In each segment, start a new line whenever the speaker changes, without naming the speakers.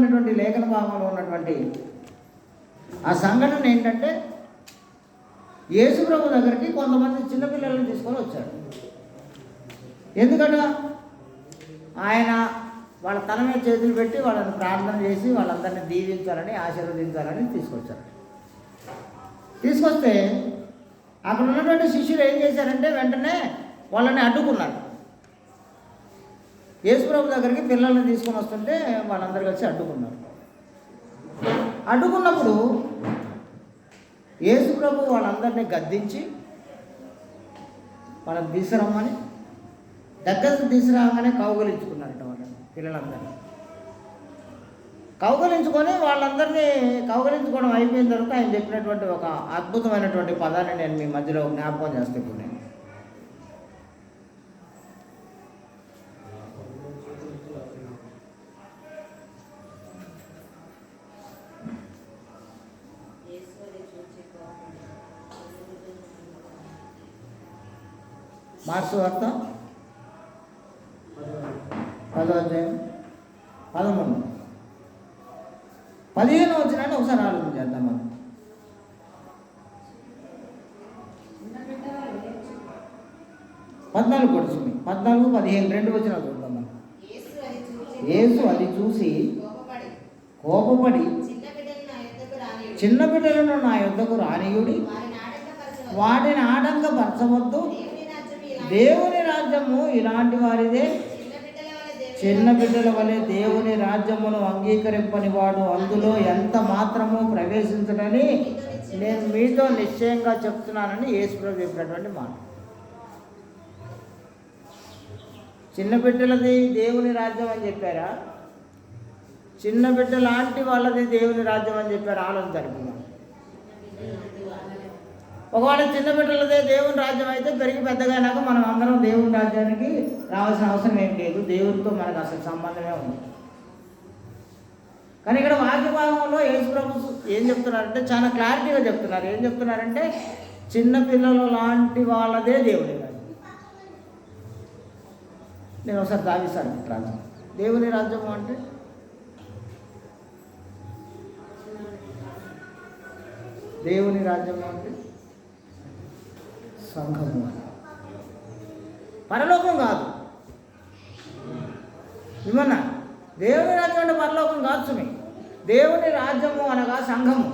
అద్భుతమైనటువంటి లేఖన భాగంలో ఉన్నటువంటి ఆ సంఘటన ఏంటంటే, యేసు ప్రభు దగ్గరికి కొంతమంది చిన్నపిల్లలను తీసుకొని వచ్చాడు. ఎందుకంటే ఆయన వాళ్ళ తల మీద చేతులు పెట్టి వాళ్ళని ప్రార్థన చేసి వాళ్ళందరినీ దీవించాలని, ఆశీర్వదించాలని తీసుకొచ్చారు. తీసుకొస్తే అక్కడ ఉన్నటువంటి శిష్యులు ఏం చేశారంటే వెంటనే వాళ్ళని అడ్డుకున్నారు. యేసుప్రభు దగ్గరికి పిల్లల్ని తీసుకొని వస్తుంటే వాళ్ళందరూ కలిసి అడ్డుకున్నారు. అడ్డుకున్నప్పుడు యేసుప్రభు వాళ్ళందరినీ గద్దించి వాళ్ళని తీసుకురమ్మని దగ్గరకు తీసుకురాగానే కౌగలించుకున్నారట వాళ్ళని, పిల్లలందరినీ కౌగలించుకొని వాళ్ళందరినీ కౌగలించుకోవడం అయిపోయిన తర్వాత ఆయన చెప్పినటువంటి ఒక అద్భుతమైనటువంటి పదాన్ని నేను మీ మధ్యలో జ్ఞాపకం చేస్తే ఇప్పుడు నేను మార్క్స్ వార్త 10వ అధ్యాయం 13 15 వచనాన్ని ఒకసారి ఆలోచన చేద్దాం మనం. 14 కొడుచుంది, 14, 15 2 వచనాలు చూద్దాం మనం. యేసు అది చూసి కోపపడి చిన్న బిడ్డలను నా యొద్దకు రానియుడి, వాటిని ఆటంకపరచవద్దు, దేవుని రాజ్యము ఇలాంటి వారిదే. చిన్న బిడ్డల వలె దేవుని రాజ్యమును అంగీకరింపని వాడు అందులో ఎంత మాత్రమూ ప్రవేశించడని నేను మీతో నిశ్చయంగా చెప్తున్నానని యేసుప్రభు చెప్పినటువంటి మాట. చిన్న బిడ్డలది దేవుని రాజ్యం అని చెప్పారా, చిన్న బిడ్డ లాంటి వాళ్ళది దేవుని రాజ్యం అని చెప్పారు? ఆలోచన జరుపుకున్నాం. ఒకవేళ చిన్న బిడ్డలదే దేవుని రాజ్యం అయితే పెరిగి పెద్దగానాక మనం అందరం దేవుని రాజ్యానికి రావాల్సిన అవసరం ఏం లేదు, దేవునితో మనకు అసలు సంబంధమే ఉంది. కానీ ఇక్కడ వాక్య భాగంలో యేసుప్రభు ఏం చెప్తున్నారంటే చాలా క్లారిటీగా చెప్తున్నారు. ఏం చెప్తున్నారంటే చిన్నపిల్లలు లాంటి వాళ్ళదే దేవుని రాజ్యం. నేను ఒకసారి దావిస్తాను రాజ్యం. దేవుని రాజ్యం అంటే దేవుని రాజ్యం అంటే సంఘము, పరలోకం కాదు. ఏమన్నా దేవుని రాజ్యం అంటే పరలోకం కాదు సుమి. దేవుని రాజ్యము అనగా సంఘము.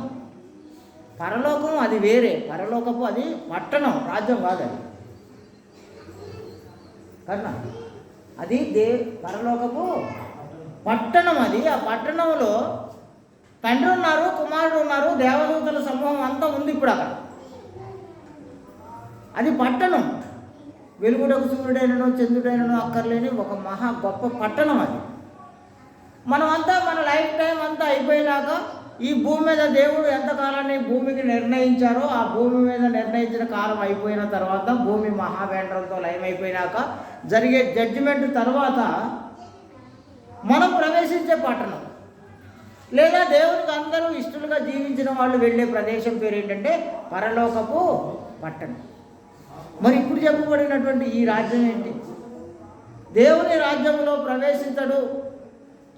పరలోకం అది వేరే, పరలోకపు అది పట్టణం, రాజ్యం కాదు అది. కన్నా అది పరలోకపు పట్టణం. అది ఆ పట్టణంలో తండ్రి ఉన్నారు, కుమారుడు ఉన్నారు, దేవదూతల సమూహం అంతా ఉంది ఇప్పుడు అక్కడ. అది పట్టణం. వెలుగుడకు సూర్యుడైనను చంద్రుడైనను అక్కర్లేని ఒక మహా గొప్ప పట్టణం అది. మనమంతా మన లైఫ్ టైం అంతా అయిపోయినాక ఈ భూమి మీద దేవుడు ఎంతకాలాన్ని భూమికి నిర్ణయించారో ఆ భూమి మీద నిర్ణయించిన కాలం అయిపోయిన తర్వాత, భూమి మహావేంద్రంతో లయమైపోయినాక జరిగే జడ్జిమెంట్ తర్వాత మనం ప్రవేశించే పట్టణం, లేదా దేవునికి అందరూ ఇష్టలుగా జీవించిన వాళ్ళు వెళ్ళే ప్రదేశం పేరు ఏంటంటే పరలోకపు పట్టణం. మరి ఇప్పుడు చెప్పబడినటువంటి ఈ రాజ్యం ఏంటి? దేవుని రాజ్యంలో ప్రవేశించడు.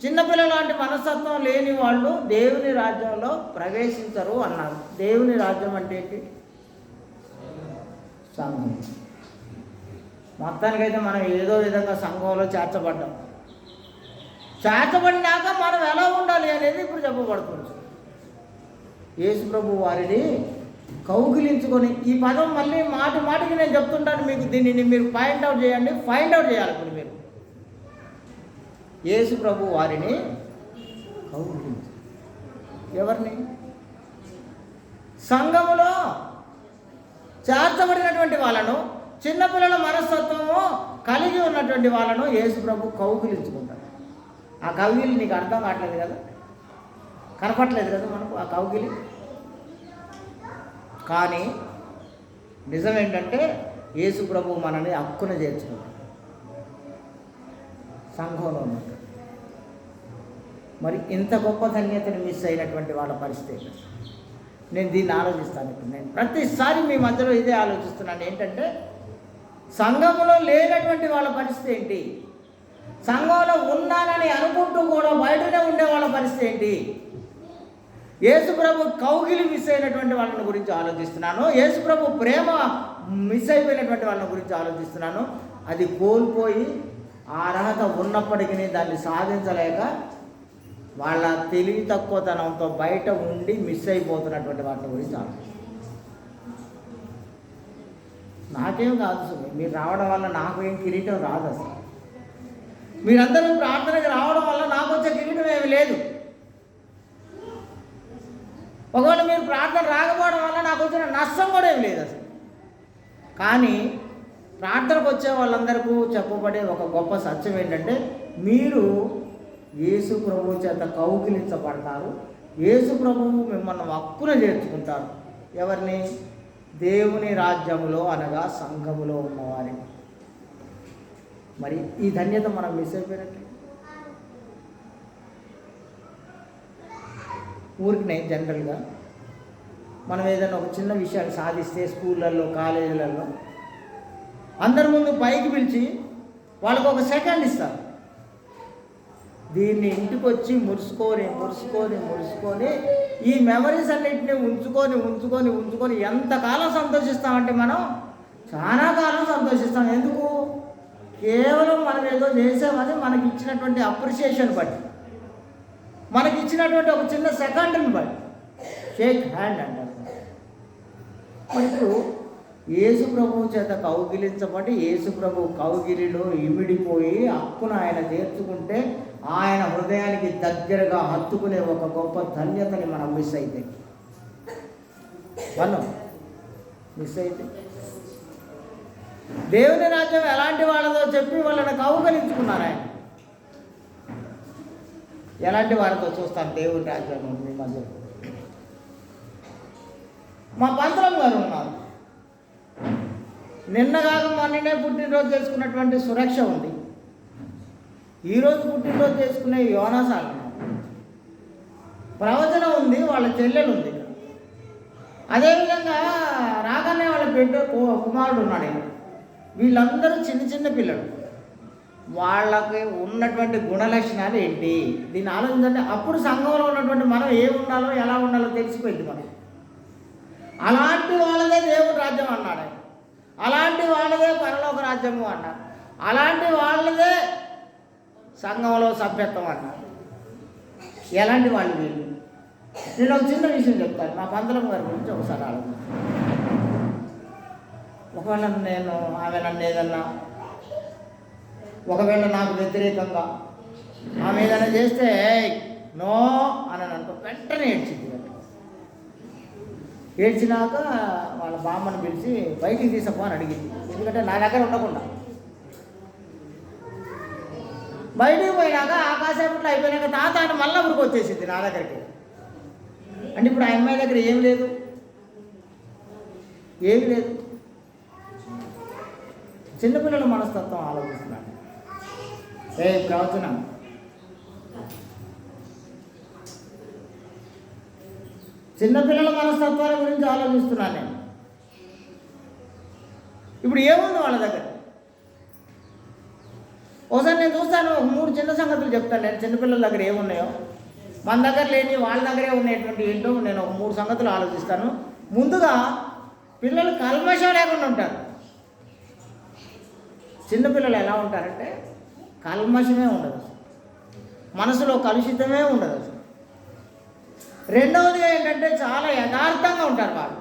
చిన్నపిల్ల లాంటి మనస్తత్వం లేని వాళ్ళు దేవుని రాజ్యంలో ప్రవేశించరు అన్నారు. దేవుని రాజ్యం అంటే ఏంటి? సంఘం. మొత్తానికైతే మనం ఏదో విధంగా సంఘంలో చేర్చబడ్డాం. చేర్చబడినాక మనం ఎలా ఉండాలి అనేది ఇప్పుడు చెప్పబడుతుంది. యేసుప్రభు వారిని కౌగిలించుకొని, ఈ పదం మళ్ళీ మాటి మాటికి నేను చెప్తుంటాను మీకు, దీనిని మీరు ఫైండ్ అవుట్ చేయాలి. ఇప్పుడు మీరు యేసుప్రభు వారిని కౌగిలించు. ఎవరిని? సంఘములో చేర్చబడినటువంటి వాళ్ళను, చిన్నపిల్లల మనస్తత్వము కలిగి ఉన్నటువంటి వాళ్ళను యేసుప్రభు కౌగిలించుకుంటాడు. ఆ కౌగిలి నీకు అర్థం కావట్లేదు కదా, కనపట్లేదు కదా మనకు ఆ కౌగిలి. కానీ నిజం ఏంటంటే యేసుప్రభు మనల్ని హక్కున చేర్చుకుంటాడు సంఘంలో ఉన్నట్టు. మరి ఇంత గొప్ప ధన్యతను మిస్ అయినటువంటి వాళ్ళ పరిస్థితి నేను దీన్ని ఆలోచిస్తాను. ఇప్పుడు నేను ప్రతిసారి మీ మధ్యలో ఇదే ఆలోచిస్తున్నాను. ఏంటంటే సంఘంలో లేనటువంటి వాళ్ళ పరిస్థితి ఏంటి? సంఘంలో ఉన్నానని అనుకుంటూ కూడా బయటనే ఉండే వాళ్ళ పరిస్థితి ఏంటి? యేసుప్రభు కౌగిలి మిస్ అయినటువంటి వాళ్ళని గురించి ఆలోచిస్తున్నాను. యేసుప్రభు ప్రేమ మిస్ అయిపోయినటువంటి వాళ్ళని గురించి ఆలోచిస్తున్నాను. అది కోల్పోయి ఆ అర్హత ఉన్నప్పటికీ దాన్ని సాధించలేక వాళ్ళ తెలివి తక్కువతనంతో బయట ఉండి మిస్ అయిపోతున్నటువంటి వాటి గురించి ఆలోచిస్తున్నాను. నాకేం కాదు సుమి, మీరు రావడం వల్ల నాకు ఏం కిరీటం రాదు. అసలు మీరందరూ ప్రార్థనకి రావడం వల్ల నాకు వచ్చే కిరీటం ఏమి లేదు. ఒకవేళ మీరు ప్రార్థన రాకపోవడం వల్ల నాకు వచ్చిన నష్టం కూడా ఏమి లేదు అసలు. కానీ ప్రార్థనకు వచ్చే వాళ్ళందరికీ చెప్పబడే ఒక గొప్ప సత్యం ఏంటంటే, మీరు యేసు ప్రభువు చేత కౌగిలించబడతారు. యేసు ప్రభువు మిమ్మల్ని హక్కున చేర్చుకుంటారు. ఎవరిని? దేవుని రాజ్యములో అనగా సంఘములో ఉన్నవారిని. మరి ఈ ధన్యత మనం మిస్ అయిపోయినట్లే. ఊరికినే జనరల్గా మనం ఏదైనా ఒక చిన్న విషయాన్ని సాధిస్తే స్కూళ్ళల్లో, కాలేజీలలో అందరి ముందు పైకి పిలిచి వాళ్ళకు ఒక సెకండ్ ఇస్తారు. దీన్ని ఇంటికి వచ్చి మురుసుకొని ఈ మెమరీస్ అన్నింటినీ ఉంచుకొని ఎంతకాలం సంతోషిస్తామంటే మనం చాలా కాలం సంతోషిస్తాం. ఎందుకు? కేవలం మనం ఏదో చేసామని మనకి ఇచ్చినటువంటి అప్రిషియేషన్ బట్టి, మనకి ఇచ్చినటువంటి ఒక చిన్న సెకండ్ని బట్టి షేక్ హ్యాండ్ అంటారు. మరి ఇప్పుడు యేసు ప్రభువు చేత కౌగిలించబడి యేసు ప్రభు కౌగిలిలో ఇమిడిపోయి హక్కున ఆయన చేర్చుకుంటే ఆయన హృదయానికి దగ్గరగా హత్తుకునే ఒక గొప్ప ధన్యతని మనం మిస్ అయితే దేవుని రాజ్యం ఎలాంటి వాళ్ళతో చెప్పి వాళ్ళని కౌగిలించుకున్నారు. ఆయన ఎలాంటి వారితో చూస్తాను దేవుని రాజ్యం మీ మధ్యలో. మా పంతులం గారు ఉన్నారు. నిన్నగాక మొన్ననే పుట్టినరోజు చేసుకున్నటువంటి సురక్ష ఉంది. ఈరోజు పుట్టినరోజు చేసుకునే యోనాసాలు ప్రవచనం ఉంది, వాళ్ళ చెల్లెలు ఉంది. అదేవిధంగా రాగానే వాళ్ళ బిడ్డ కుమారుడు ఉన్నాడు. వీళ్ళందరూ చిన్న పిల్లలు. వాళ్ళకి ఉన్నటువంటి గుణలక్షణాలు ఏంటి? దీన్ని ఆలోచించండి. అప్పుడు సంఘంలో ఉన్నటువంటి మనం ఏముండాలో ఎలా ఉండాలో తెలిసిపోయింది మనం. అలాంటి వాళ్ళదే దేవుని రాజ్యం అన్నాడు. అలాంటి వాళ్ళదే పరలోక రాజ్యము అన్నారు. అలాంటి వాళ్ళదే సంఘంలో సభ్యత్వం అన్నారు. ఎలాంటి వాళ్ళు వీళ్ళు? నేను ఒక చిన్న విషయం చెప్తాను. మా పంతులం గారి గురించి ఒకసారి ఆలోచించాను. ఒకవేళ ఆమె నన్ను ఏదన్నా, ఒకవేళ నాకు వ్యతిరేకంగా ఆమె ఏదైనా చేస్తే నో అని అనుకో, వెంటనే ఏడ్చింది. ఏడ్చినాక వాళ్ళ బామ్మను పిలిచి బయటికి తీసుకుపో అని అడిగింది. ఎందుకంటే నా దగ్గర ఉండకుండా బయటికి పోయినాక ఆకాశంలో అయిపోయినాక తాత ఆయన మళ్ళీ ఊరికి వచ్చేసింది నా దగ్గరికి. అంటే ఇప్పుడు ఆ అమ్మాయి దగ్గర ఏమి లేదు. చిన్నపిల్లల మనస్తత్వం ఆలోచిస్తున్నాను. ప్రవచనం చిన్నపిల్లల మనస్తత్వాల గురించి ఆలోచిస్తున్నాను నేను. ఇప్పుడు ఏముంది వాళ్ళ దగ్గర? ఒకసారి నేను చూస్తాను, 3 చిన్న సంగతులు చెప్తాను నేను. చిన్నపిల్లల దగ్గర ఏమున్నాయో, మన దగ్గర లేని వాళ్ళ దగ్గరే ఉండేటువంటి ఏంటో నేను ఒక 3 సంగతులు ఆలోచిస్తాను. ముందుగా పిల్లలు కల్మషం లేకుండా ఉంటారు. చిన్నపిల్లలు ఎలా ఉంటారంటే కల్మషమే ఉండదు, మనసులో కలుషితమే ఉండదు. రెండవదిగా ఏంటంటే చాలా యథార్థంగా ఉంటారు. వాళ్ళు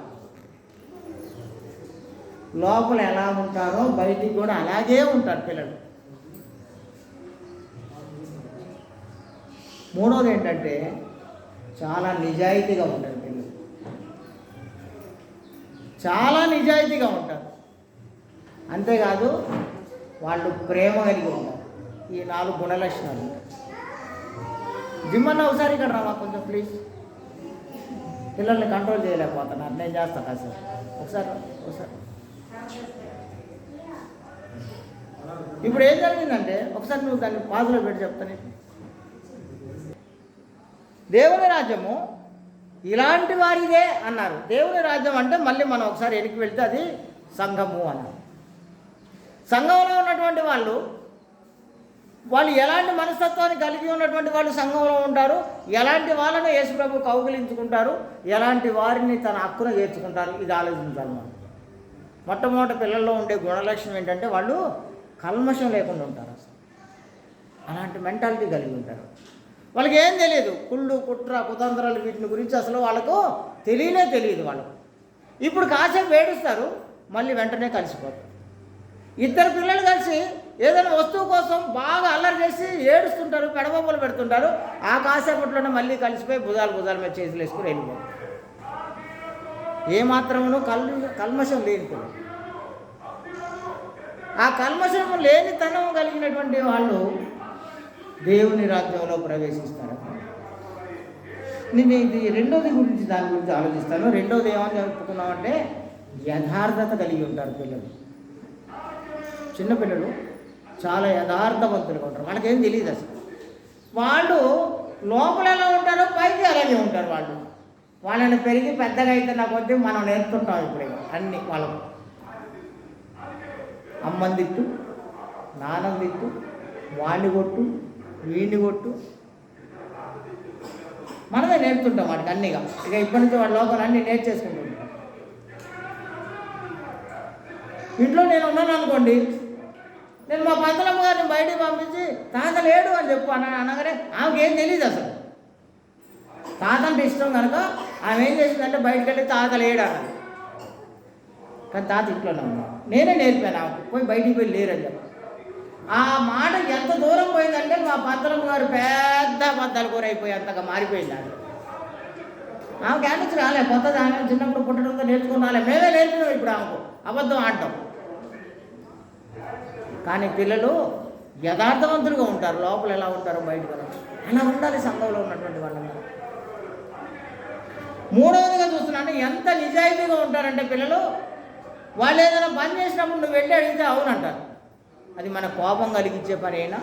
లోపల ఎలా ఉంటారో బయటికి కూడా అలాగే ఉంటారు పిల్లలు. మూడవది ఏంటంటే చాలా నిజాయితీగా ఉంటారు పిల్లలు. చాలా నిజాయితీగా ఉంటారు. అంతేకాదు వాళ్ళు ప్రేమ కలిగి ఉంటారు. ఈ 4 గుణలక్షణాలు. జిమ్మన్న ఒకసారి ఇక్కడ రావా కొంచెం ప్లీజ్. పిల్లల్ని కంట్రోల్ చేయలేకపోతున్నారు. నేను చేస్తాను కాసేపు. ఒకసారి ఇప్పుడు ఏం జరిగిందంటే, ఒకసారి నువ్వు దాన్ని పాదులో పెట్టి చెప్తాను. దేవుని రాజ్యము ఇలాంటి వారిదే అన్నారు. దేవుని రాజ్యం అంటే మళ్ళీ మనం ఒకసారి వెనక్కి వెళ్తే అది సంఘము అన్నారు. సంఘంలో ఉన్నటువంటి వాళ్ళు వాళ్ళు ఎలాంటి మనస్తత్వాన్ని కలిగి ఉన్నటువంటి వాళ్ళు సంఘంలో ఉంటారు, ఎలాంటి వాళ్ళను యేసుప్రభు కౌగిలించుకుంటారు, ఎలాంటి వారిని తన హక్కున చేర్చుకుంటారు, ఇది ఆలోచించాలి మనం. మొట్టమొదటి పిల్లల్లో ఉండే గుణలక్షణం ఏంటంటే వాళ్ళు కల్మషం లేకుండా ఉంటారు. అసలు అలాంటి మెంటాలిటీ కలిగి ఉంటారు. వాళ్ళకి ఏం తెలియదు, కుళ్ళు కుట్ర కుతంత్రాలు వీటిని గురించి అసలు వాళ్ళకు తెలియదు వాళ్ళకు. ఇప్పుడు కాసేపు ఏడుస్తారు, మళ్ళీ వెంటనే కలిసిపోతారు. ఇద్దరు పిల్లలు కలిసి ఏదైనా వస్తువు కోసం బాగా అల్లరి చేసి ఏడుస్తుంటారు, పెడబొమ్మలు పెడుతుంటారు. ఆ కాసేపట్లోనే మళ్ళీ కలిసిపోయి భుజాల మీద చేతులు వేసుకుని వెళ్ళిపోతారు. ఏమాత్రమును కల్మషం లేని పిల్లలు. ఆ కల్మషం లేనితనం కలిగినటువంటి వాళ్ళు దేవుని రాజ్యంలో ప్రవేశిస్తారు. నేను ఇది రెండోది గురించి దాని గురించి ఆలోచిస్తాను. రెండోది ఏమని చెప్పుకున్నామంటే యథార్థత కలిగి ఉంటారు పిల్లలు. చిన్నపిల్లలు చాలా యథార్థవంతులుగా ఉంటారు. వాళ్ళకేం తెలియదు అసలు. వాళ్ళు లోపల ఎలా ఉంటారో పైకి అలాగే ఉంటారు. వాళ్ళని పెరిగి పెద్దగా అయితే నా కొద్దీ మనం నేర్పుతుంటాం ఇప్పుడు అన్నీ. వాళ్ళకు అమ్మని తిట్టు, నాన్నని తిట్టు, వాడిని కొట్టు, వీడిని కొట్టు, మనమే నేర్పుతుంటాం వాడికి అన్నీగా. ఇక ఇప్పటి నుంచి వాళ్ళ లోపల అన్నీ నేర్చేసుకుంటుంటాం. ఇంట్లో నేను ఉన్నాను అనుకోండి, నేను మా పంతులమ్మ గారిని బయటికి పంపించి తాత లేడు అని చెప్పు అనగానే ఆమెకి ఏం తెలియదు అసలు. తాత అంటే ఇష్టం కనుక ఆమె ఏం చేసిందంటే బయటకు వెళ్ళి తాత లేడు అన్నది. కానీ తాత ఇంట్లోనే ఉన్నాడు. నేనే నేర్పాను ఆమెకు, పోయి బయటికి పోయి లేరని చెప్పి. ఆ మాట ఎంత దూరం పోయిందంటే మా పంతులమ్మ గారు పెద్ద అబద్ధాలు కూరైపోయి అంతగా మారిపోయింది. ఆమె క్యాన్సర్ రాలే, కొత్తది ఆమె చిన్నప్పుడు పుట్టడంతో నేర్చుకుని రాలే. మేమే నేర్పినాం ఇప్పుడు ఆమెకు అబద్ధం ఆడటం. కానీ పిల్లలు యథార్థవంతులుగా ఉంటారు. లోపల ఎలా ఉంటారో బయటకు అలా ఉండాలి సంఘంలో ఉన్నటువంటి వాళ్ళందరూ. మూడవదిగా చూస్తున్నాను, ఎంత నిజాయితీగా ఉంటారంటే పిల్లలు, వాళ్ళు ఏదైనా పని చేసినప్పుడు నువ్వు వెళ్ళి అడిగితే అవునంటారు. అది మన కోపం కలిగించే పని అయినా,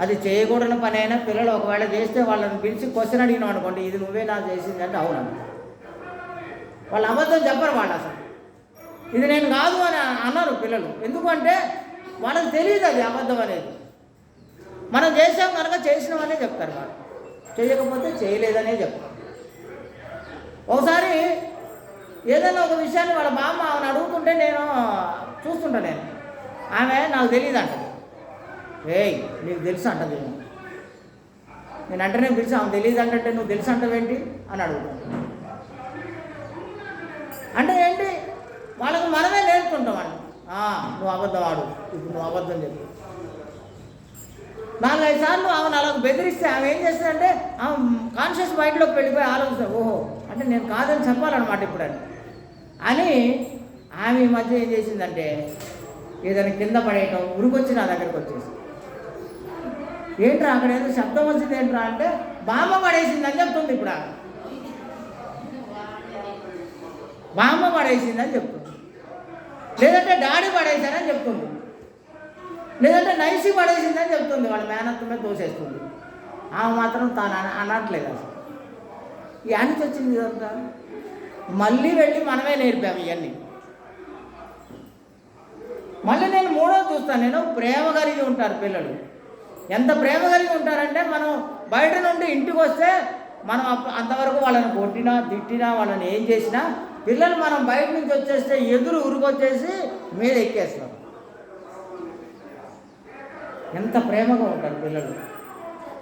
అది చేయకూడని పని అయినా, పిల్లలు ఒకవేళ చేస్తే వాళ్ళని పిలిచి క్వశ్చన్ అడిగినాం అనుకోండి, ఇది నువ్వే నా చేసింది అంటే అవునంట. వాళ్ళు అబద్ధం చెప్పరు. వాళ్ళు అసలు ఇది నేను కాదు అని అన్నారు పిల్లలు. ఎందుకంటే వాళ్ళకి తెలియదు అది అబద్ధం అనేది. మనం చేసాం కనుక చేసినామనే చెప్తారు. వాళ్ళు చేయకపోతే చేయలేదనే చెప్తారు. ఒకసారి ఏదైనా ఒక విషయాన్ని వాళ్ళ బామ్మ ఆమెను అడుగుతుంటే నేను చూస్తుంటా. ఆమె నాకు తెలియదు అంటది. ఏయ్ నీకు తెలుసు అంటది. నేను అంటేనే పిలిచి ఆమె తెలియదు అంటే నువ్వు తెలుసు అంటవేంటి అని అడుగుతాను. అంటే ఏంటి, వాళ్ళకు మనమే నేర్చుకుంటాం అండి. నువ్వు అబద్ధం ఆడు, ఇప్పుడు నువ్వు అబద్ధం చెప్పు. 4-5 సార్లు ఆమెను అలా బెదిరిస్తే ఆమె ఏం చేస్తుందంటే ఆమె కాన్షియస్ మైండ్లోకి వెళ్ళిపోయి ఆలోచిస్తాను, ఓహో అంటే నేను కాదని చెప్పాలన్నమాట ఇప్పుడు అని ఆమె ఈ మధ్య ఏం చేసిందంటే ఏదైనా కింద పడేయటం, ఉరికొచ్చి నా దగ్గరికి వచ్చేసి, ఏంట్రా అక్కడ ఏదో శబ్దం వచ్చింది ఏంట్రా అంటే బామ్మ పడేసిందని చెప్తుంది. ఇప్పుడు ఆమె బామ్మ పడేసిందని చెప్తుంది, లేదంటే డాడీ పడేసారని చెప్తుంది, లేదంటే నైసి పడేసిందని చెప్తుంది. వాళ్ళ మేనత్తమే తోసేస్తుంది. ఆమె మాత్రం తాను అనట్లేదు అసలు. ఈ అనికి వచ్చింది ఇదంతా. మళ్ళీ వెళ్ళి మనమే నేర్పాము ఇవన్నీ. మళ్ళీ నేను మూడోది చూస్తాను, నేను ప్రేమ కలిగి ఉంటారు పిల్లలు. ఎంత ప్రేమ కలిగి ఉంటారంటే మనం బయట నుండి ఇంటికి వస్తే మనం అంతవరకు వాళ్ళని కొట్టినా తిట్టినా వాళ్ళని ఏం చేసినా పిల్లలు మనం బయట నుంచి వచ్చేస్తే ఎదురు ఉరికొచ్చేసి మీద ఎక్కేస్తారు. ఎంత ప్రేమగా ఉంటారు పిల్లలు.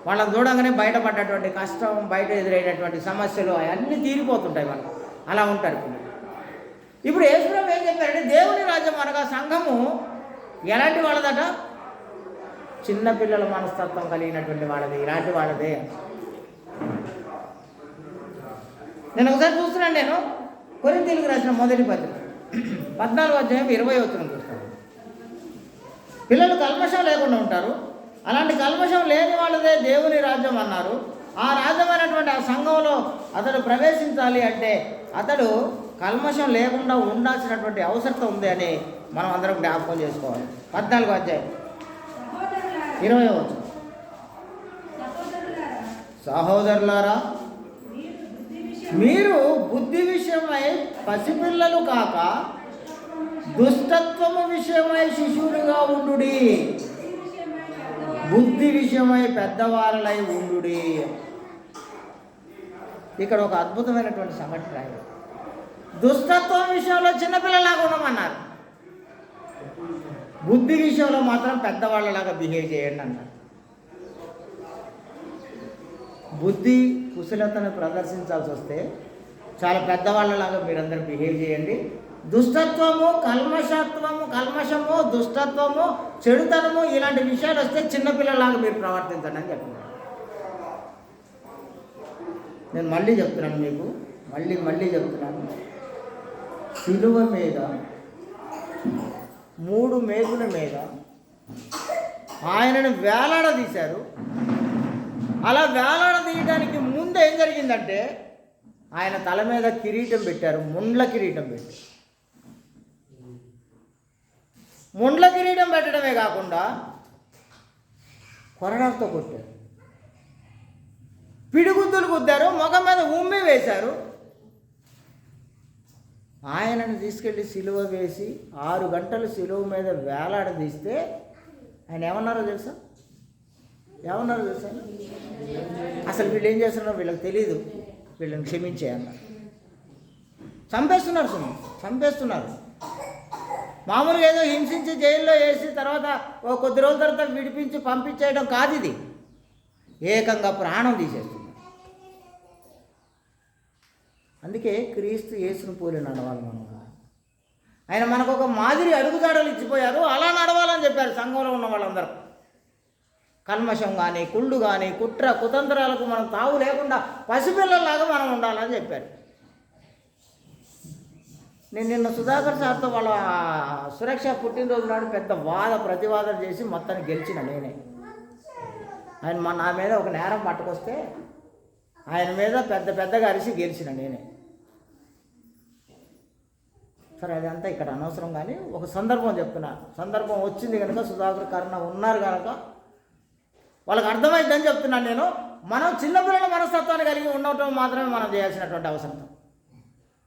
వాళ్ళని చూడగానే బయటపడ్డటువంటి కష్టం, బయట ఎదురైనటువంటి సమస్యలు అవన్నీ తీరిపోతుంటాయి వాళ్ళు. అలా ఉంటారు పిల్లలు. ఇప్పుడు యేసుప్రభు ఏం చెప్పారంటే దేవుని రాజ్యం అనగా సంఘము ఎలాంటి వాళ్ళదట, చిన్నపిల్లల మనస్తత్వం కలిగినటువంటి వాళ్ళది, ఇలాంటి వాళ్ళదే. నేను ఒకసారి చూస్తున్నాను, నేను కొరింథీయులకు రాసిన మొదటి పత్రిక 14వ అధ్యాయం 20వ వచనం చూస్తాను. పిల్లలు కల్మషం లేకుండా ఉంటారు. అలాంటి కల్మషం లేని వాళ్ళదే దేవుని రాజ్యం అన్నారు. ఆ రాజ్యమైనటువంటి ఆ సంఘంలో అతడు ప్రవేశించాలి అంటే అతడు కల్మషం లేకుండా ఉండాల్సినటువంటి అవసరం ఉంది అని మనం అందరం జ్ఞాపకం చేసుకోవాలి. 14వ అధ్యాయం 20వ వచనం. సహోదరులారా, మీరు బుద్ధి విషయమై పసిపిల్లలు కాక దుష్టత్వము విషయమై శిశువులుగా ఉండుడి. బుద్ధి విషయమై పెద్దవారలై ఉండుడి. ఇక్కడ ఒక అద్భుతమైనటువంటి సంఘటన రాయారు. దుష్టత్వం విషయంలో చిన్నపిల్లలాగా ఉండమన్నారు, బుద్ధి విషయంలో మాత్రం పెద్దవాళ్ళలాగా బిహేవ్ చేయండి అన్నారు. బుద్ధి కుశలతను ప్రదర్శించాల్సి వస్తే చాలా పెద్దవాళ్ళలాగా మీరందరూ బిహేవ్ చేయండి. దుష్టత్వము, కల్మషము, దుష్టత్వము, చెడుతనము ఇలాంటి విషయాలు వస్తే చిన్నపిల్లలాగా మీరు ప్రవర్తించండి అని చెప్తున్నారు. నేను మళ్ళీ చెప్తున్నాను మీకు, మళ్ళీ చెప్తున్నాను. శిలువ మీద 3 మేకుల మీద ఆయనను వేలాడదీశారు. అలా వేలాడదీయడానికి ముందు ఏం జరిగిందంటే ఆయన తల మీద కిరీటం పెట్టారు, ముండ్ల కిరీటం పెట్టి. ముండ్ల కిరీటం పెట్టడమే కాకుండా కొరడాతో కొట్టారు, పిడిగుద్దులు గుద్దారు, ముఖం మీద ఉమ్మి వేశారు. ఆయనను తీసుకెళ్ళి సిలువ వేసి 6 గంటలు సిలువ మీద వేలాడదీస్తే ఆయన ఏమన్నారో తెలుసా? అసలు వీళ్ళు ఏం చేస్తున్నారో వీళ్ళకి తెలియదు, వీళ్ళని క్షమించేయన్నారు. చంపేస్తున్నారు. మామూలుగా ఏదో హింసించి జైల్లో వేసి తర్వాత కొద్ది రోజుల తర్వాత విడిపించి పంపించేయడం కాదు, ఇది ఏకంగా ప్రాణం తీసేస్తుంది. అందుకే క్రీస్తు యేసును పోలి నడవాలి మనం. ఆయన మనకు ఒక మాదిరి అడుగుజాడలు ఇచ్చిపోయారు, అలా నడవాలని చెప్పారు సంఘంలో ఉన్న వాళ్ళందరూ. కల్మషం కానీ, కుళ్ళు కానీ, కుట్ర కుతంత్రాలకు మనం తావు లేకుండా పసిపిల్లల్లాగా మనం ఉండాలని చెప్పారు. నేను నిన్న సుధాకర్ సార్తో వాళ్ళ సురక్ష పుట్టినరోజు నాడు పెద్ద ప్రతివాదం చేసి మొత్తాన్ని గెలిచిన నేనే. ఆయన నా మీద ఒక నేరం పట్టుకొస్తే ఆయన మీద పెద్దగా అరిసి గెలిచిన నేనే. సరే అదంతా ఇక్కడ అనవసరం, కానీ ఒక సందర్భం చెప్తున్నా. సందర్భం వచ్చింది కనుక సుధాకర్ కరుణ ఉన్నారు కనుక వాళ్ళకి అర్థమైందని చెప్తున్నాను నేను. మనం చిన్నపిల్లల మనస్తత్వాన్ని కలిగి ఉండటం మాత్రమే మనం చేయాల్సినటువంటి అవసరం.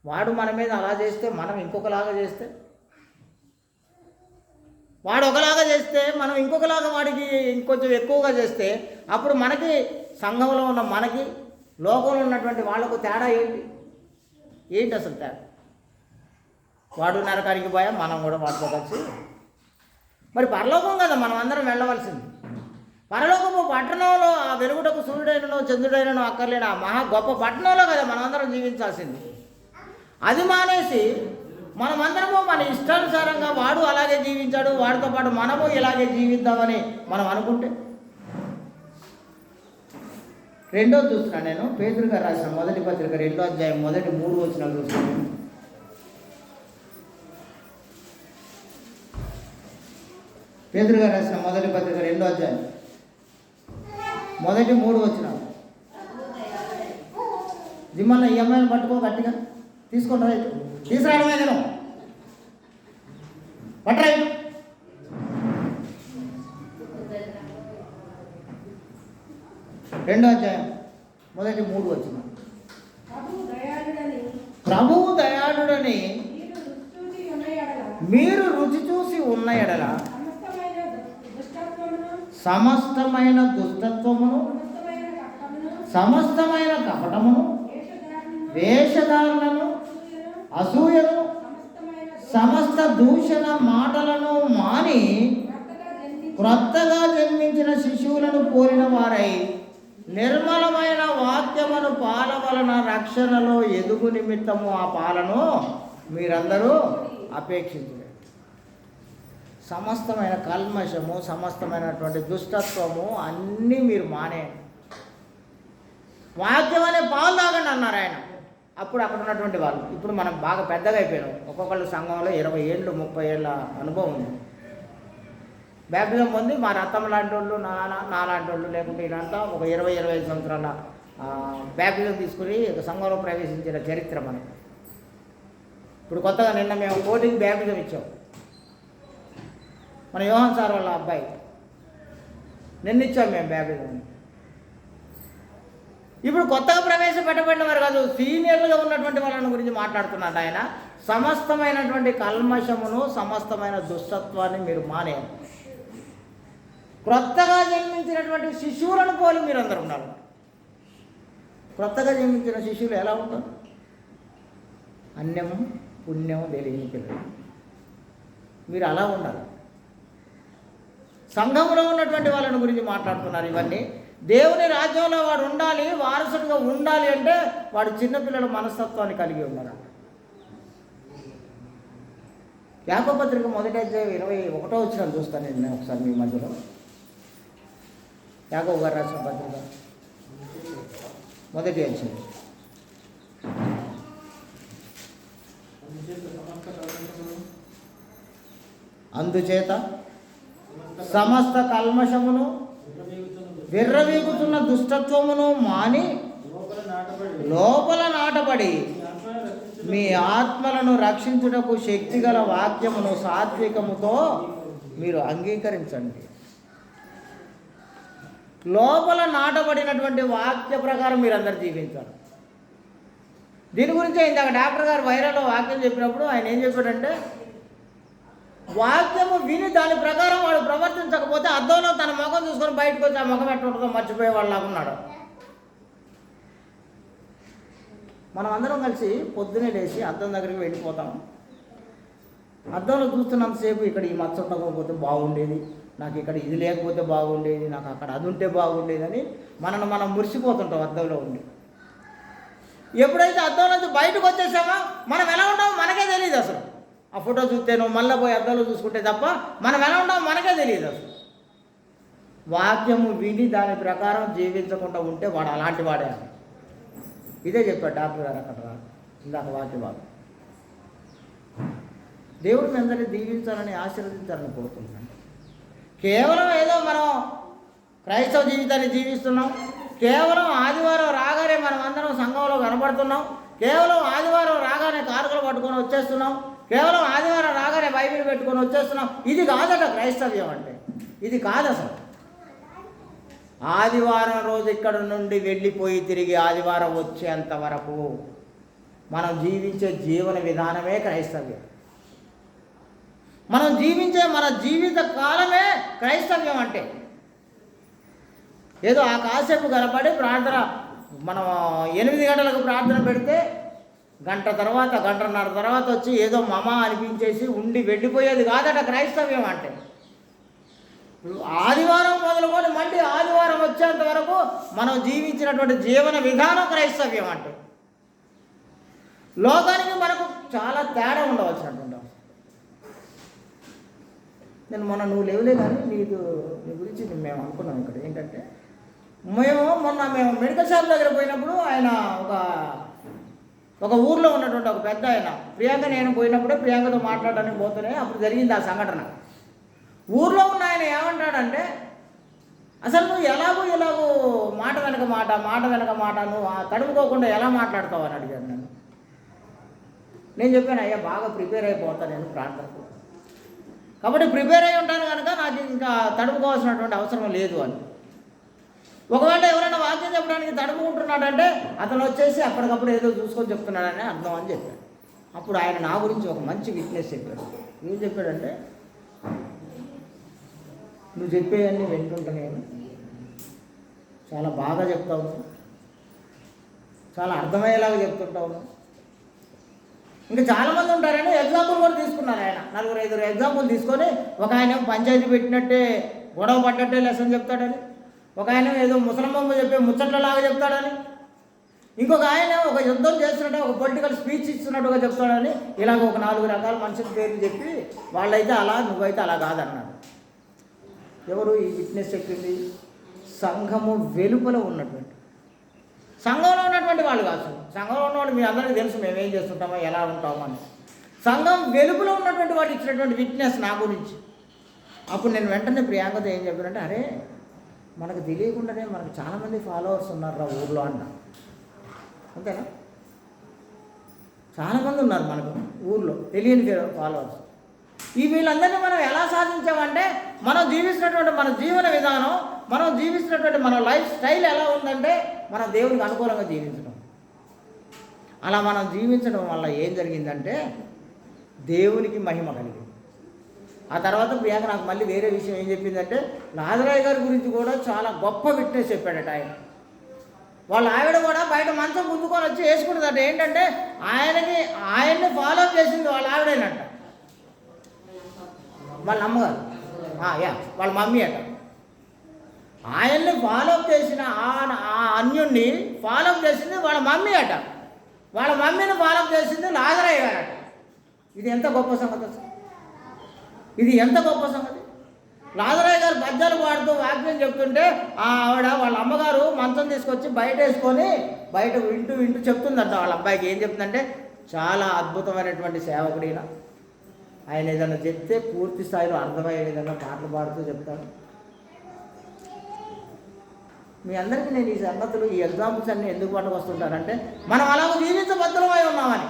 వాడు మన మీద అలా చేస్తే, మనం ఇంకొకలాగా చేస్తే, వాడు ఒకలాగా చేస్తే మనం ఇంకొకలాగా వాడికి ఇంకొంచెం ఎక్కువగా చేస్తే, అప్పుడు మనకి సంఘంలో ఉన్న మనకి లోకంలో ఉన్నటువంటి వాళ్లకు తేడా ఏంటి అసలు తేడా? వాడు నరకానికి పోయా, మనం కూడా వాటితో కలిసి. మరి పరలోకం కదా మనం అందరం వెళ్ళవలసింది. పరలోకపు పట్టణంలో ఆ వెలుగుటకు సూర్యుడైనను చంద్రుడైనను అక్కర్లేని ఆ మహా గొప్ప పట్టణంలో కదా మనం అందరం జీవించాల్సింది. అది మానేసి మనమందరము మన ఇష్టానుసారంగా వాడు అలాగే జీవించాడు, వాడితో పాటు మనము ఇలాగే జీవిద్దామని మనం అనుకుంటే, రెండోది చూస్తున్నాను నేను. పేతురు గారు రాసిన మొదటి పత్రిక 2వ అధ్యాయం మొదటి 3 వచనాలు చూస్తున్నాను. పేతురు గారు రాసిన మొదటి పత్రిక 2వ అధ్యాయం మొదటి 3 వచనాలు. జిమ్మన్న ఈ అమ్మాయిని పట్టుకో, గట్టిగా తీసుకోండి, రైట్ తీసుకురావడమే నేను పట్టరా. 2వ అధ్యాయం మొదటి 3 వచనం. ప్రభువు దయాళుడని మీరు రుచి చూసి ఉన్న ఎడల సమస్తమైన దుష్టత్వమును, సమస్తమైన కపటమును, వేషధారణను, అసూయను, సమస్త దూషణ మాటలను మాని క్రొత్తగా జన్మించిన శిశువులను పోలిన వారై నిర్మలమైన వాక్యమును పాల వలన రక్షణలో ఎదుగు నిమిత్తము ఆ పాలను మీరందరూ అపేక్షించలేదు. సమస్తమైన కల్మషము, సమస్తమైనటువంటి దుష్టత్వము అన్నీ మీరు మానేయండి, వాక్యం అనే పాలు తాగండి అన్నారు ఆయన. అప్పుడు అక్కడ ఉన్నటువంటి వాళ్ళు, ఇప్పుడు మనం బాగా పెద్దగా అయిపోయినాం, ఒక్కొక్కళ్ళు సంఘంలో 20 ఏళ్ళు 30 ఏళ్ళ అనుభవం ఉంది. బ్యాప్టిజం పొంది మా రత్తం లాంటి వాళ్ళు, నా లాంటి వాళ్ళు, లేకుంటే ఇదంతా ఒక 20-25 సంవత్సరాల బ్యాప్టిజం తీసుకుని సంఘంలో ప్రవేశించిన చరిత్ర మనకు. ఇప్పుడు కొత్తగా నిన్న మేము కోటికి బ్యాప్టిజం ఇచ్చాం, మన యోహన్ సార్ వాళ్ళ అబ్బాయి నిన్న ఇచ్చాం మేము బ్యాప్టిజం. ఇప్పుడు కొత్తగా ప్రవేశపెట్టబడిన వారు కాదు, సీనియర్లుగా ఉన్నటువంటి వాళ్ళని గురించి మాట్లాడుతున్నాడు ఆయన. సమస్తమైనటువంటి కల్మషమును, సమస్తమైన దుష్టత్వాన్ని మీరు మానేయండి. క్రొత్తగా జన్మించినటువంటి శిశువులను పోలి మీరందరూ ఉన్నారు. క్రొత్తగా జన్మించిన శిశువులు ఎలా ఉంటారు? అన్యము పుణ్యము తెలియని పిల్లలు. మీరు అలా ఉండాలి. సంఘంలో ఉన్నటువంటి వాళ్ళని గురించి మాట్లాడుతున్నారు. ఇవన్నీ దేవుని రాజ్యంలో వాడు ఉండాలి, వారసుడిగా ఉండాలి అంటే వాడు చిన్నపిల్లల మనస్తత్వాన్ని కలిగి ఉన్నారు. యాకోబు పత్రిక 1:21 చూస్తాను నేను ఒకసారి మీ మధ్యలో. యాకోబు గారు రాసిన పత్రిక 1:21. అందుచేత సమస్త కల్మషమును విర్రవీగుతున్న దుష్టత్వమును మాని లోపల నాటబడి మీ ఆత్మలను రక్షించుటకు శక్తిగల వాక్యమును సాత్వికముతో మీరు అంగీకరించండి. లోపల నాటబడినటువంటి వాక్య ప్రకారం మీరు అందరు జీవించాలి. దీని గురించి ఇందాక డాక్టర్ గారు వైరల్లో వాక్యం చెప్పినప్పుడు ఆయన ఏం చెప్పాడంటే, వాక్యము విని దాని ప్రకారం వాడు ప్రవర్తించకపోతే అద్దంలో తన ముఖం చూసుకొని బయటకు వచ్చి ఆ ముఖం ఎట్లా ఉంటుందో మర్చిపోయే వాళ్ళలాగా ఉన్నాడు. మనం అందరం కలిసి పొద్దునే లేచి అద్దం దగ్గరికి వెళ్ళిపోతాం. అద్దంలో చూస్తున్నంతసేపు ఇక్కడ ఈ మచ్చ ఉండకపోతే బాగుండేది, నాకు ఇక్కడ ఇది లేకపోతే బాగుండేది, నాకు అక్కడ అది ఉంటే బాగుండేది అని మనం మురిసిపోతుంటాం అద్దంలో ఉండి. ఎప్పుడైతే అద్దం నుంచి బయటకు వచ్చేసామో మనం ఎలా ఉంటామో మనకే తెలియదు. అసలు ఆ ఫోటో చూస్తేనో మళ్ళీ పోయి అద్దంలో చూసుకుంటే తప్ప మనం ఎలా ఉంటామో మనకే తెలియదు. అసలు వాక్యము విని దాని ప్రకారం జీవించకుండా ఉంటే వాడు అలాంటి వాడే. ఇదే చెప్పాడు డాక్టర్ గారు అక్కడ ఇందాక వాక్య భాగం. దేవుడు మీ అందరినీ దీవించాలని ఆశీర్వదించాలని కోరుకుంటున్నాను. కేవలం ఏదో మనం క్రైస్తవ జీవితాన్ని జీవిస్తున్నాం, కేవలం ఆదివారం రాగానే మనం అందరం సంఘంలో కనబడుతున్నాం, కేవలం ఆదివారం రాగానే కారుకలు పట్టుకొని వచ్చేస్తున్నాం, కేవలం ఆదివారం రాగానే బైబిల్ పెట్టుకొని వచ్చేస్తున్నాం. ఇది కాదట క్రైస్తవ్యం అంటే. ఇది కాదు అసలు. ఆదివారం రోజు ఇక్కడ నుండి వెళ్ళిపోయి తిరిగి ఆదివారం వచ్చేంత వరకు మనం జీవించే జీవన విధానమే క్రైస్తవ్యం. మనం జీవించే మన జీవిత కాలమే క్రైస్తవ్యం అంటే. ఏదో ఆ కాసేపు కనపడి ప్రార్థన, మనం 8 గంటలకు ప్రార్థన పెడితే గంట తర్వాత గంటన్నర తర్వాత వచ్చి ఏదో మమ అనిపించేసి ఉండి వెళ్ళిపోయేది కాదట క్రైస్తవ్యం అంటే. ఆదివారం మొదలుకొని మళ్ళీ ఆదివారం వచ్చేంత వరకు మనం జీవించినటువంటి జీవన విధానం క్రైస్తవ్యం అంటే. లోకానికి మనకు చాలా తేడా ఉండవలసినటువంటి. నేను నువ్వు లేవులే కానీ నీ గురించి మేము అనుకున్నాం ఇక్కడ ఏంటంటే, మేము మెడికల్ షాప్ దగ్గర పోయినప్పుడు ఆయన ఒక ఊర్లో ఉన్నటువంటి ఒక పెద్ద ఆయన ప్రియాంక, నేను పోయినప్పుడే ప్రియాంకతో మాట్లాడడానికి పోతేనే అప్పుడు జరిగింది ఆ సంఘటన. ఊర్లో ఉన్న ఆయన ఏమంటాడంటే, అసలు నువ్వు ఎలాగో మాట వెనక మాట నువ్వు తడుముకోకుండా ఎలా మాట్లాడతావు అని అడిగాడు నన్ను. నేను చెప్పాను, అయ్యా బాగా ప్రిపేర్ అయిపోతాను నేను ప్రార్థనకు, కాబట్టి ప్రిపేర్ అయి ఉంటాను కనుక నాకు ఇంకా తడుముకోవాల్సినటువంటి అవసరం లేదు అని. ఒకవేళ ఎవరైనా వాక్యం చెప్పడానికి తడుముకుంటున్నాడంటే అతను వచ్చేసి అప్పటికప్పుడు ఏదో చూసుకొని చెప్తున్నాడని అర్థం అని చెప్పాడు. అప్పుడు ఆయన నా గురించి ఒక మంచి విట్నెస్ చెప్పాడు. ఏం చెప్పాడంటే, నువ్వు చెప్పేవన్నీ వింటుంటా నేను, చాలా బాగా చెప్తావు, చాలా అర్థమయ్యేలాగా చెప్తుంటావు. ఇంకా చాలామంది ఉంటారని ఎగ్జాంపుల్ కూడా తీసుకున్నారు ఆయన. 4-5 ఎగ్జాంపుల్ తీసుకొని, ఒక ఆయన పంచాయతీ పెట్టినట్టే గొడవ పడ్డట్టే లెసన్ చెప్తాడని, ఒక ఆయన ఏదో ముసలమ్మ చెప్పే ముచ్చట్లలాగా చెప్తాడని, ఇంకొక ఆయన ఒక యుద్ధం చేస్తున్నట్టు ఒక పొలిటికల్ స్పీచ్ ఇస్తున్నట్టుగా చెప్తాడని, ఇలాగ ఒక 4 రకాల మనుషుల పేర్లు చెప్పి వాళ్ళైతే అలా నువ్వైతే అలా కాదన్నాడు. ఎవరు ఈ విట్నెస్ చెప్పింది? సంఘము వెలుపల ఉన్నటువంటి, సంఘంలో ఉన్నటువంటి వాళ్ళు కాదు. సంఘంలో ఉన్నవాళ్ళు మీ అందరికీ తెలుసు మేమేం చేస్తుంటామో ఎలా ఉంటామో అని. సంఘం వెలుపల ఉన్నటువంటి వాళ్ళు ఇచ్చినటువంటి విట్నెస్ నా గురించి. అప్పుడు నేను వెంటనే ప్రియాంకతో ఏం చెప్పానంటే, అరే మనకు తెలియకుండానే మనకు చాలామంది ఫాలోవర్స్ ఉన్నారు రా ఊర్లో అన్న. అంతేనా? చాలామంది ఉన్నారు మనకు ఊర్లో తెలియని ఫాలోవర్స్. ఈ వీళ్ళందరినీ మనం ఎలా సాధించామంటే, మనం జీవిస్తున్నటువంటి మన జీవన విధానం, మనం జీవిస్తున్నటువంటి మన లైఫ్ స్టైల్ ఎలా ఉందంటే, మనం దేవునికి అనుకూలంగా జీవించడం. అలా మనం జీవించడం వల్ల ఏం జరిగిందంటే దేవునికి మహిమ కలిగింది. ఆ తర్వాత ప్రియాంక నాకు మళ్ళీ వేరే విషయం ఏం చెప్పిందంటే, లాజరయ్య గారి గురించి కూడా చాలా గొప్ప విట్నెస్ చెప్పాడట ఆయన. వాళ్ళ ఆవిడ కూడా బయట మంచం గుంజుకొని వచ్చి వేసుకుంటుందట. ఏంటంటే ఆయన్ని ఫాలో చేసింది వాళ్ళ ఆవిడేనంట, వాళ్ళ అమ్మగారు, వాళ్ళ మమ్మీ అట. ఆయన్ని ఫాలో చేసిన ఆ అన్యుణ్ణి ఫాలో చేసింది వాళ్ళ మమ్మీ అట. వాళ్ళ మమ్మీని ఫాలో చేసింది లాజరయ్య గారు అట. ఇది ఎంత గొప్ప సంగతి అసలు! ఇది ఎంత గొప్ప సంగతి! లాజరయ్య గారు పద్యాలు పాడుతూ వాక్యం చెప్తుంటే ఆవిడ వాళ్ళ అమ్మగారు మంచం తీసుకొచ్చి బయట వేసుకొని బయట వింటూ చెప్తుందంట వాళ్ళ అబ్బాయికి. ఏం చెప్తుందంటే, చాలా అద్భుతమైనటువంటి సేవకుడిన, ఆయన ఏదైనా చెప్తే పూర్తి స్థాయిలో అర్థమయ్యే విధంగా పాటలు పాడుతూ చెప్తాడు. మీ అందరికీ నేను ఈ సంగతులు, ఈ ఎగ్జాంపుల్స్ అన్నీ ఎందుకు పట్టుకొస్తుంటానంటే, మనం అలాగ జీవించబద్ధమై ఉన్నామని.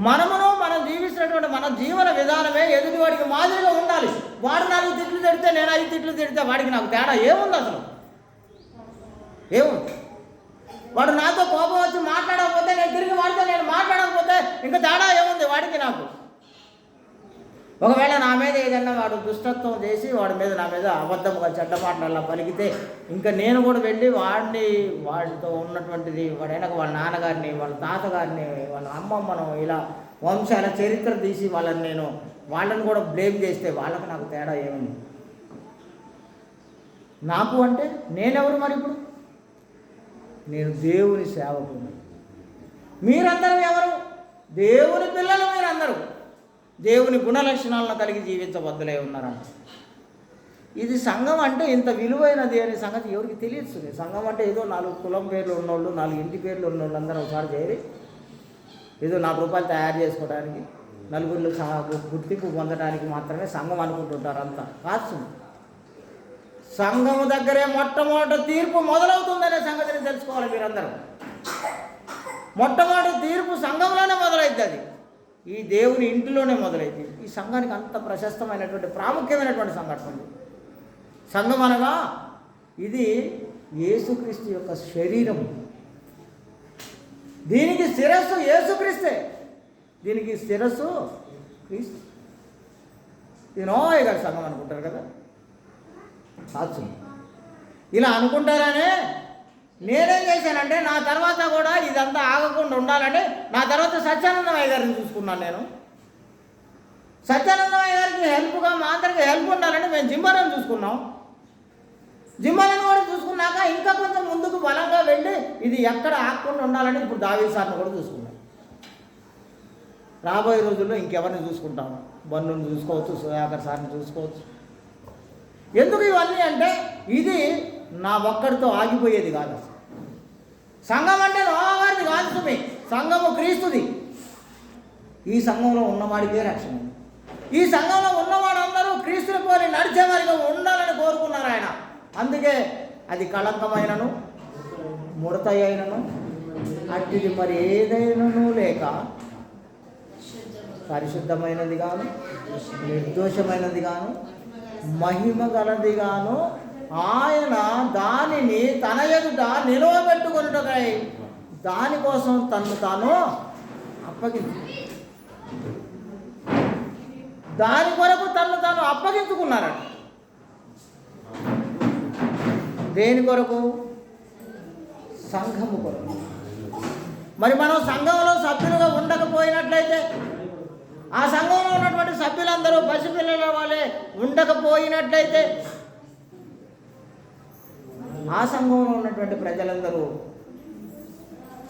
మనం జీవిస్తున్నటువంటి మన జీవన విధానమే ఎదుటివాడికి మాదిరిగా ఉండాలి. వాడు 4 తిట్లు తిడితే నేను 5 తిట్లు తిడితే వాడికి నాకు తేడా ఏముంది అసలు? ఏముంది? వాడు నాతో కోపం వచ్చి మాట్లాడకపోతే నేను తిరిగి వాడితో నేను మాట్లాడకపోతే ఇంకా తేడా ఏముంది వాడికి నాకు? ఒకవేళ నా మీద ఏదన్నా వాడు దుష్టత్వం చేసి నా మీద అబద్ధముగా చెడ్డ మాటలు పలికితే ఇంకా నేను కూడా వెళ్ళి వాడితో ఉన్నటువంటిది వాడైనా వాళ్ళ నాన్నగారిని, వాళ్ళ తాతగారిని, వాళ్ళ అమ్మమ్మను ఇలా వంశాల చరిత్ర తీసి వాళ్ళని కూడా బ్లేమ్ చేస్తే వాళ్ళకి నాకు తేడా ఏముంది? నాకు అంటే నేనెవరు మరి? ఇప్పుడు నేను దేవుని సేవకుని. మీరందరూ ఎవరు? దేవుని పిల్లలు. మీరందరూ దేవుని గుణలక్షణాలను కలిగి జీవించబద్దులై ఉన్నారంట. ఇది సంఘం అంటే ఇంత విలువైనది అనే సంగతి ఎవరికి తెలియదు. సంఘం అంటే ఏదో 4 కులం పేర్లు ఉన్నోళ్ళు, 4 ఇంటి పేర్లు ఉన్నోళ్ళు అందరూ ఒకసారి చేరి ఏదో 4 రూపాయలు తయారు చేసుకోవడానికి, నలుగురిలో గుర్తింపు పొందడానికి మాత్రమే సంఘం అనుకుంటుంటారు. అంతా కాదు. సంఘము దగ్గరే మొట్టమొదటి తీర్పు మొదలవుతుందనే సంగతిని తెలుసుకోవాలి మీరందరూ. మొట్టమొదటి తీర్పు సంఘంలోనే మొదలైద్ది. అది ఈ దేవుని ఇంటిలోనే మొదలైంది. ఈ సంఘానికి అంత ప్రశస్తమైనటువంటి ప్రాముఖ్యమైనటువంటి సంఘటన ఉంది. సంఘం అనగా ఇది యేసుక్రీస్తు యొక్క శరీరం. దీనికి శిరస్సు యేసుక్రీస్తే, దీనికి శిరస్సు క్రీస్తు. ఇది నోయ్ గారి సంఘం అనుకుంటారు కదా, సాక్షి. ఇలా అనుకుంటారనే నేనేం చేశానంటే, నా తర్వాత కూడా ఇదంతా ఆగకుండా ఉండాలని నా తర్వాత సత్యానందమయ్య గారిని చూసుకున్నాను. నేను సత్యానందమయ్య గారికి హెల్ప్గా, మా అందరికి హెల్ప్ ఉండాలని మేము జింబాలను చూసుకున్నాం. జింబాలను కూడా చూసుకున్నాక ఇంకా కొంచెం ముందుకు బలంగా వెళ్ళి ఇది ఎక్కడ ఆగకుండా ఉండాలని ఇప్పుడు దావీద్ సార్ని కూడా చూసుకున్నాం. రాబోయే రోజుల్లో ఇంకెవరిని చూసుకుంటాము? బన్నుని చూసుకోవచ్చు, సుధాకర్ సార్ని చూసుకోవచ్చు. ఎందుకు ఇవన్నీ అంటే, ఇది నా ఒక్కడితో ఆగిపోయేది కాదు. సంఘం అంటే నోవాగారిది కాదు సుమి, సంఘము క్రీస్తుది. ఈ సంఘంలో ఉన్నవాడికే రక్షణ. ఈ సంఘంలో ఉన్నవాడందరూ క్రీస్తుని పోలి నడిచేవారిగా ఉండాలని కోరుకున్నారు ఆయన. అందుకే అది కళంకమైనను, ముడత అయినను, అట్టిది మరి ఏదైనాను లేక పరిశుద్ధమైనది గాను, నిర్దోషమైనది గాను, మహిమ గలది గాను ఆయన దానిని తన ఎదుట నిలవబెట్టుకొనుటకై దానికోసం తను తాను దాని కొరకు తను తాను అప్పగించుకున్నారట. దేని కొరకు? సంఘము కొరకు. మరి మనం సంఘంలో సభ్యులుగా ఉండకపోయినట్లయితే, ఆ సంఘంలో ఉన్నటువంటి సభ్యులందరూ పసిపిల్లల వాళ్ళే ఉండకపోయినట్లయితే, ఆ సంఘంలో ఉన్నటువంటి ప్రజలందరూ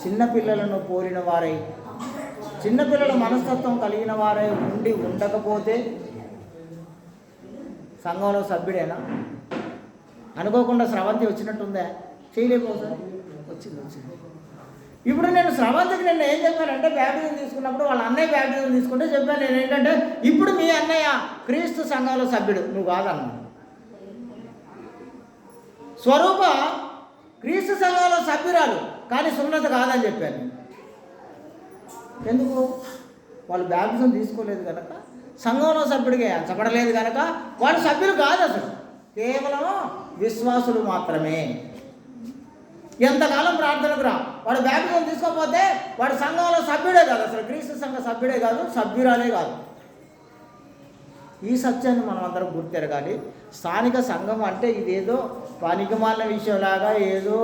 చిన్నపిల్లలను పోలిన వారై, చిన్నపిల్లల మనస్తత్వం కలిగిన వారై ఉండకపోతే సంఘంలో సభ్యుడేనా? అనుకోకుండా స్రవంతి వచ్చినట్టుందా? చేయలేకపోతే వచ్చింది. ఇప్పుడు నేను స్రవంతికి నిన్న ఏం చెప్పానంటే, బ్యాప్టిజం తీసుకున్నప్పుడు వాళ్ళ అన్నయ్య బ్యాప్టిజం తీసుకుంటే చెప్పాను నేను ఏంటంటే, ఇప్పుడు మీ అన్నయ్య క్రీస్తు సంఘంలో సభ్యుడు, నువ్వు కాదన్నా. స్వరూప క్రీస్తు సంఘంలో సభ్యురాలు, కానీ సున్నత కాదని చెప్పాను. ఎందుకు? వాళ్ళు బ్యాప్టిజం తీసుకోలేదు కనుక, సంఘంలో సభ్యుడిగా ఎంచబడలేదు కనుక వాళ్ళు సభ్యులు కాదు. అసలు కేవలం విశ్వాసులు మాత్రమే. ఎంతకాలం ప్రార్థనకు రా, వాడు బ్యాప్టిజం తీసుకోకపోతే వాడు సంఘంలో సభ్యుడే కాదు, అసలు క్రీస్తు సంఘ సభ్యుడే కాదు, సభ్యురాలే కాదు. ఈ సత్యాన్ని మనం అందరం గుర్తెరగాలి. స్థానిక సంఘం అంటే ఇదేదో పనికిమాలిన విషయంలాగా ఏదో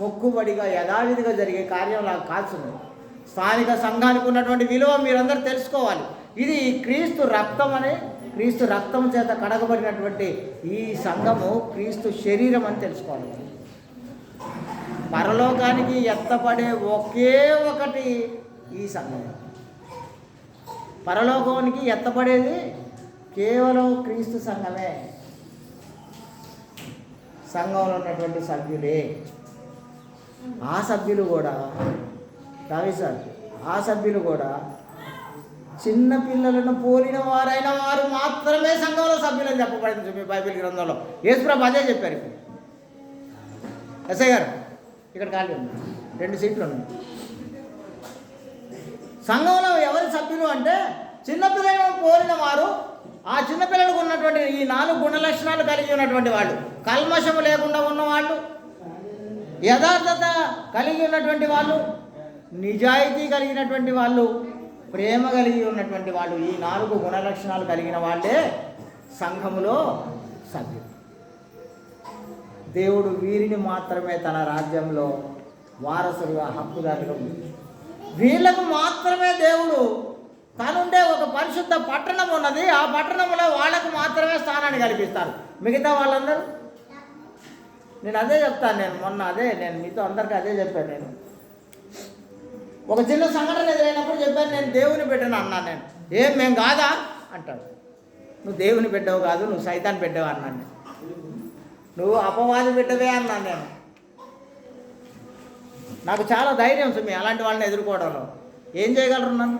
మొక్కుబడిగా యథావిధిగా జరిగే కార్యంలాగా కాల్సింది. స్థానిక సంఘానికి ఉన్నటువంటి విలువ మీరందరూ తెలుసుకోవాలి. ఇది క్రీస్తు రక్తం అని, క్రీస్తు రక్తం చేత కడగబడినటువంటి ఈ సంఘము క్రీస్తు శరీరం అని తెలుసుకోవాలి. పరలోకానికి ఎత్తపడే ఒకే ఒకటి ఈ సంఘం. పరలోకానికి ఎత్తపడేది కేవలం క్రీస్తు సంఘమే. సంఘంలో ఉన్నటువంటి సభ్యులే. ఆ సభ్యులు కూడా ఆ సభ్యులు కూడా చిన్న పిల్లలను పోలిన వారైన వారు మాత్రమే సంఘంలో సభ్యులని చెప్పబడింది మీ బైబిల్ గ్రంథంలో. యేసుప్రభు అదే చెప్పారు. ఇప్పుడు ఎస్ఐ గారు ఇక్కడ ఖాళీ ఉంది, 2 సీట్లు ఉన్నాయి. సంఘంలో ఎవరి సభ్యులు అంటే చిన్నపిల్లలను పోలిన వారు, ఆ చిన్నపిల్లలకు ఉన్నటువంటి ఈ 4 గుణలక్షణాలు కలిగి ఉన్నటువంటి వాళ్ళు, కల్మషము లేకుండా ఉన్నవాళ్ళు, యథార్థత కలిగి ఉన్నటువంటి వాళ్ళు, నిజాయితీ కలిగినటువంటి వాళ్ళు, ప్రేమ కలిగి ఉన్నటువంటి వాళ్ళు, ఈ 4 గుణలక్షణాలు కలిగిన వాళ్ళే సంఘములో సభ్యులు. దేవుడు వీరిని మాత్రమే తన రాజ్యంలో వారసులుగా హక్కుదారులుగా ఉంది. వీళ్ళకు మాత్రమే దేవుడు తనుండే ఒక పరిశుద్ధ పట్టణం ఉన్నది. ఆ పట్టణంలో వాళ్ళకు మాత్రమే స్థానాన్ని కల్పిస్తారు. మిగతా వాళ్ళందరూ నేను అదే చెప్తాను. నేను మీతో అందరికీ అదే చెప్పాను. నేను ఒక చిన్న సంఘటన ఎదురైనప్పుడు చెప్పాను, నేను దేవుని బిడ్డను అన్నాను. నేను మేము కాదా అంటాడు. నువ్వు దేవుని బిడ్డవు కాదు, నువ్వు సైతాన్ బిడ్డవు అన్నాను. నేను నువ్వు అపవాది బిడ్డవే అన్నాను. నేను నాకు చాలా ధైర్యం సుమి అలాంటి వాళ్ళని ఎదుర్కోవడంలో. ఏం చేయగలరు నన్ను?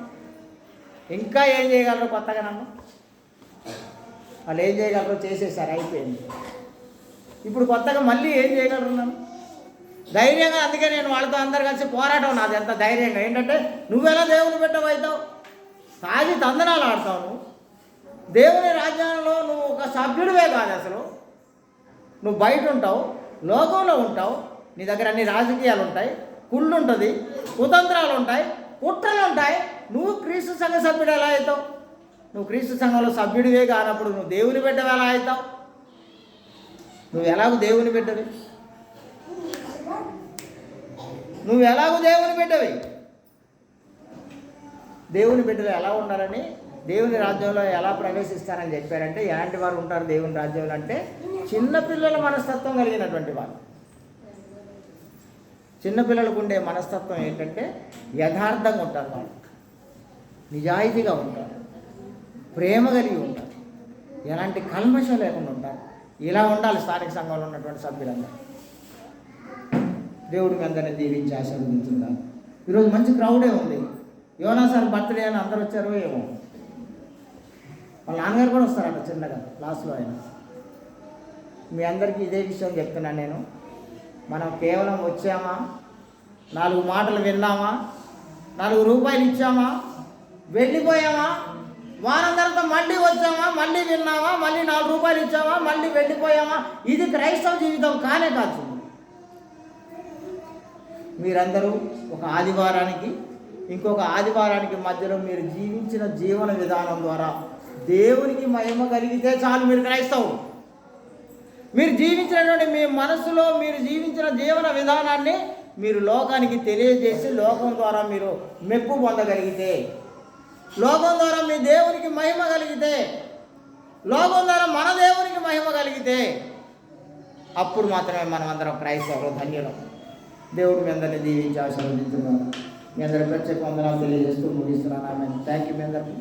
ఇంకా ఏం చేయగలరు కొత్తగా నన్ను? వాళ్ళు ఏం చేయగలరు చేసేసారు, అయిపోయింది. ఇప్పుడు కొత్తగా మళ్ళీ ఏం చేయగలరు నన్ను? ధైర్యంగా. అందుకే నేను వాళ్ళతో అందరు కలిసి పోరాటం నాది ఎంత ధైర్యంగా. ఏంటంటే నువ్వెలా దేవుని బిడ్డవు అవుతావు? తాగి తందనాలు ఆడతావు. నువ్వు దేవుని రాజ్యంలో నువ్వు ఒక సభ్యుడివే కాదు. అసలు నువ్వు బయట ఉంటావు, లోకంలో ఉంటావు. నీ దగ్గర అన్ని రాజకీయాలు ఉంటాయి, కుళ్ళు ఉంటుంది, కుతంత్రాలు ఉంటాయి, కుట్రలు ఉంటాయి. నువ్వు క్రీస్తు సంఘ సభ్యుడు ఎలా అవుతావు? నువ్వు క్రీస్తు సంఘంలో సభ్యుడివే కానప్పుడు నువ్వు దేవుని బిడ్డవి ఎలా అవుతావు? నువ్వు ఎలాగూ దేవుని బిడ్డవి. నువ్వు ఎలాగూ దేవుని బిడ్డవి. దేవుని బిడ్డలు ఎలా ఉండాలని, దేవుని రాజ్యంలో ఎలా ప్రవేశిస్తారని చెప్పారంటే, ఎలాంటి వారు ఉంటారు దేవుని రాజ్యంలో అంటే చిన్నపిల్లల మనస్తత్వం కలిగినటువంటి వాళ్ళు. చిన్నపిల్లలకు ఉండే మనస్తత్వం ఏంటంటే యథార్థంగా ఉంటారు వాళ్ళు, నిజాయితీగా ఉంటారు, ప్రేమ కలిగి ఉంటారు, ఎలాంటి కల్మషం లేకుండా ఉంటారు. ఇలా ఉండాలి స్థానిక సంఘంలో ఉన్నటువంటి సభ్యులందరూ. దేవుడి మీ అందరినీ దీవించి ఆశీర్వదించుకుందాం. ఈరోజు మంచి క్రౌడే ఉంది. యోనా సార్ బర్త్డే అని అందరూ వచ్చారో ఏమో. వాళ్ళ నాన్నగారు కూడా వస్తారట చిన్నగా క్లాస్లో. ఆయన మీ అందరికీ ఇదే విషయం చెప్తున్నాను నేను. మనం కేవలం వచ్చామా, 4 మాటలు విన్నామా, 4 రూపాయలు ఇచ్చామా, వెళ్ళిపోయామా, వారం తర్వాత మళ్ళీ వచ్చామా, మళ్ళీ విన్నామా, మళ్ళీ 4 రూపాయలు ఇచ్చామా, మళ్ళీ వెళ్ళిపోయామా? ఇది క్రైస్తవ జీవితం కానే కాదు. మీరందరూ ఒక ఆదివారానికి ఇంకొక ఆదివారానికి మధ్యలో మీరు జీవించిన జీవన విధానం ద్వారా దేవునికి మహిమ కలిగితే చాలు. మీరు క్రైస్తవులు. మీరు జీవించినటువంటి మీ మనసులో మీరు జీవించిన జీవన విధానాన్ని మీరు లోకానికి తెలియజేసి లోకం ద్వారా మీరు మెప్పు పొందగలిగితే, లోకం ద్వారా మీ దేవునికి మహిమ కలిగితే, లోకం ద్వారా మన దేవునికి మహిమ కలిగితే, అప్పుడు మాత్రమే మనం అందరం క్రైస్తవులు, ధన్యులం. దేవుడు మీ అందరినీ దీవించి ఆశీర్వదించున్నాను. మీ అందరి ప్రత్యేక వందనాలు తెలియజేస్తూ ముగిస్తున్నాను. థ్యాంక్ యూ మీ అందరికీ.